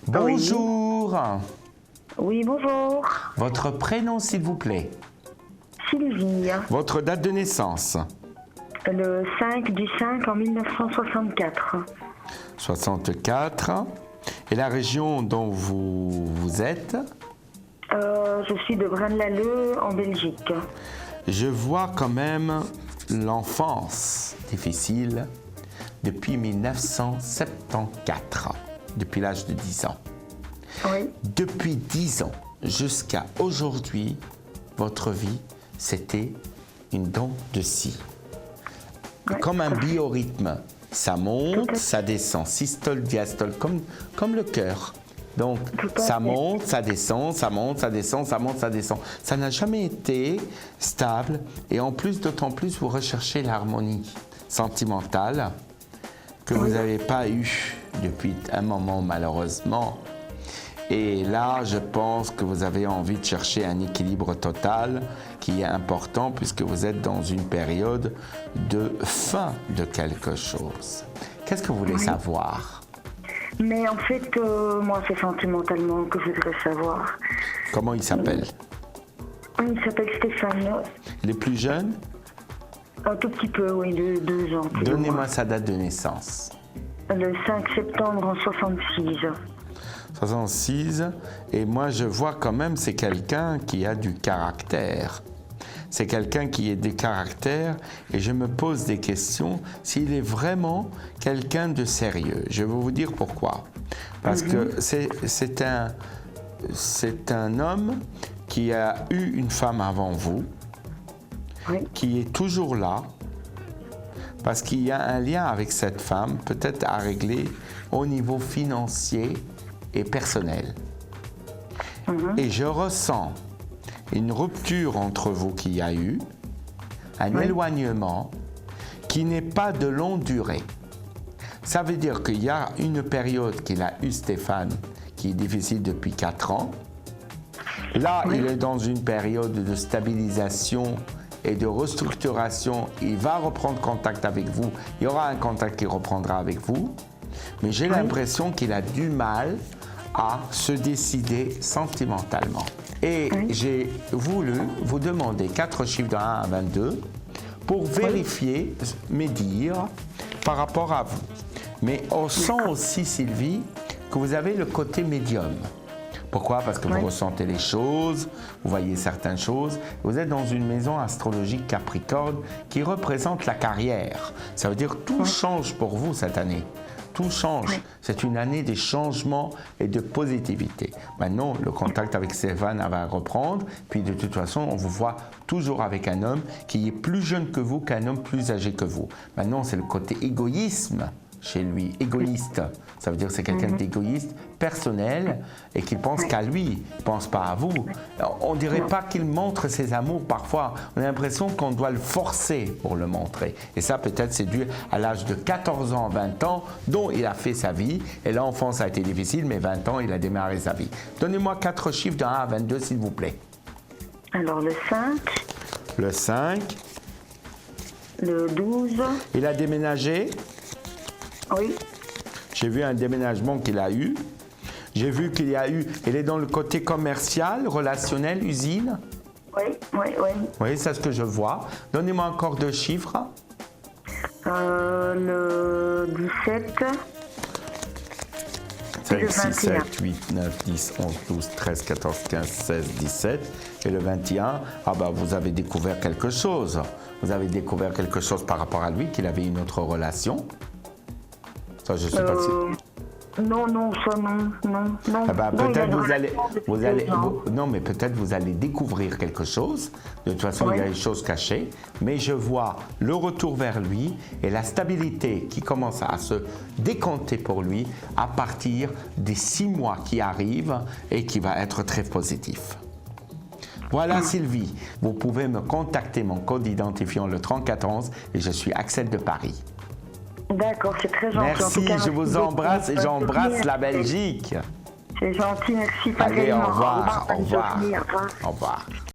Bonjour. Oui, bonjour. Votre prénom, s'il vous plaît. Sylvie, Votre date de naissance. le 5 du 5 en 1964. 64. Et la région dont vous êtes? Je suis de Braine-l'Alleud en Belgique. Je vois quand même l'enfance difficile depuis 1974, depuis l'âge de 10 ans. Oui, Depuis 10 ans jusqu'à aujourd'hui, votre vie, c'était une dent de scie. Ouais, Comme un tout à fait. biorhythme. Ça monte, ça descend, systole, diastole, comme le cœur. Donc, Tout à ça fait. monte, ça descend, ça monte, ça descend, ça monte, ça descend. Ça n'a jamais été stable et en plus, d'autant plus, vous recherchez l'harmonie sentimentale que vous n'avez pas eue depuis un moment, malheureusement. Et là, je pense que vous avez envie de chercher un équilibre total qui est important puisque vous êtes dans une période de fin de quelque chose. Qu'est-ce que vous voulez savoir? mais en fait, moi, c'est sentimentalement que je voudrais savoir. Comment il s'appelle? Il s'appelle Stéphane. Les plus jeunes? Un tout petit peu, oui, de 2 ans. plus ou Donnez-moi moins. sa date de naissance. Le 5 septembre en 66. 66. Et moi, je vois quand même, c'est quelqu'un qui a du caractère. C'est quelqu'un qui a du caractère et je me pose des questions s'il est vraiment quelqu'un de sérieux. Je vais vous dire pourquoi. Parce que c'est un homme qui a eu une femme avant vous, Oui, qui est toujours là, parce qu'il y a un lien avec cette femme, peut-être à régler au niveau financier et personnel. Et je ressens une rupture entre vous qu'il y a eu, un éloignement qui n'est pas de longue durée. Ça veut dire qu'il y a une période qu'il a eue, Stéphane, qui est difficile depuis 4 ans. Là, il est dans une période de stabilisation et de restructuration. Il va reprendre contact avec vous. Il y aura un contact qui reprendra avec vous. Mais j'ai l'impression qu'il a du mal à se décider sentimentalement. Et j'ai voulu vous demander 4 chiffres de 1 à 22 pour vérifier mes dires par rapport à vous. Mais on sent aussi, Sylvie, que vous avez le côté médium. Pourquoi? Parce que vous ressentez les choses, vous voyez certaines choses. Vous êtes dans une maison astrologique Capricorne qui représente la carrière. Ça veut dire que tout change pour vous cette année. Tout change. C'est une année de changement et de positivité. Maintenant, le contact avec Stéphane va reprendre. Puis de toute façon, on vous voit toujours avec un homme qui est plus jeune que vous, qu'un homme plus âgé que vous. Maintenant, c'est le côté égoïsme chez lui, égoïste. Ça veut dire que c'est quelqu'un d'égoïste, personnel, et qui pense qu'à lui, il ne pense pas à vous. On ne dirait pas qu'il montre ses amours parfois. On a l'impression qu'on doit le forcer pour le montrer. Et ça, peut-être, c'est dû à l'âge de 14 ans, 20 ans, dont il a fait sa vie. Et l'enfance a été difficile, mais 20 ans, il a démarré sa vie. Donnez-moi 4 chiffres de 1 à 22, s'il vous plaît. alors le 5, Le 5. le 12, Il a déménagé. oui, J'ai vu un déménagement qu'il a eu. J'ai vu qu'il y a eu... Il est dans le côté commercial, relationnel, usine. oui, oui, oui. Oui, c'est ce que je vois. Donnez-moi encore 2 chiffres. Le 17, 5, le 6, 21. 7, 8, 9, 10, 11, 12, 13, 14, 15, 16, 17. Et le 21, ah bah vous avez découvert quelque chose. Vous avez découvert quelque chose par rapport à lui, qu'il avait une autre relation. Ça, je ne sais pas si... Non, ça non. Ah bah, Non, il a peut-être une vous allez, relation depuis 2 ans. non, mais peut-être vous allez découvrir quelque chose. De toute façon, il y a des choses cachées. Mais je vois le retour vers lui et la stabilité qui commence à se décompter pour lui à partir des 6 mois qui arrivent et qui va être très positif. Voilà, Sylvie, vous pouvez me contacter, mon code identifiant le 3014 et je suis Axel de Paris. D'accord, c'est très gentil. En Merci, tout cas, je vous embrasse et j'embrasse la Belgique. C'est gentil, merci. Allez, au pareillement. revoir, au Bonne revoir, journée, au revoir. au revoir.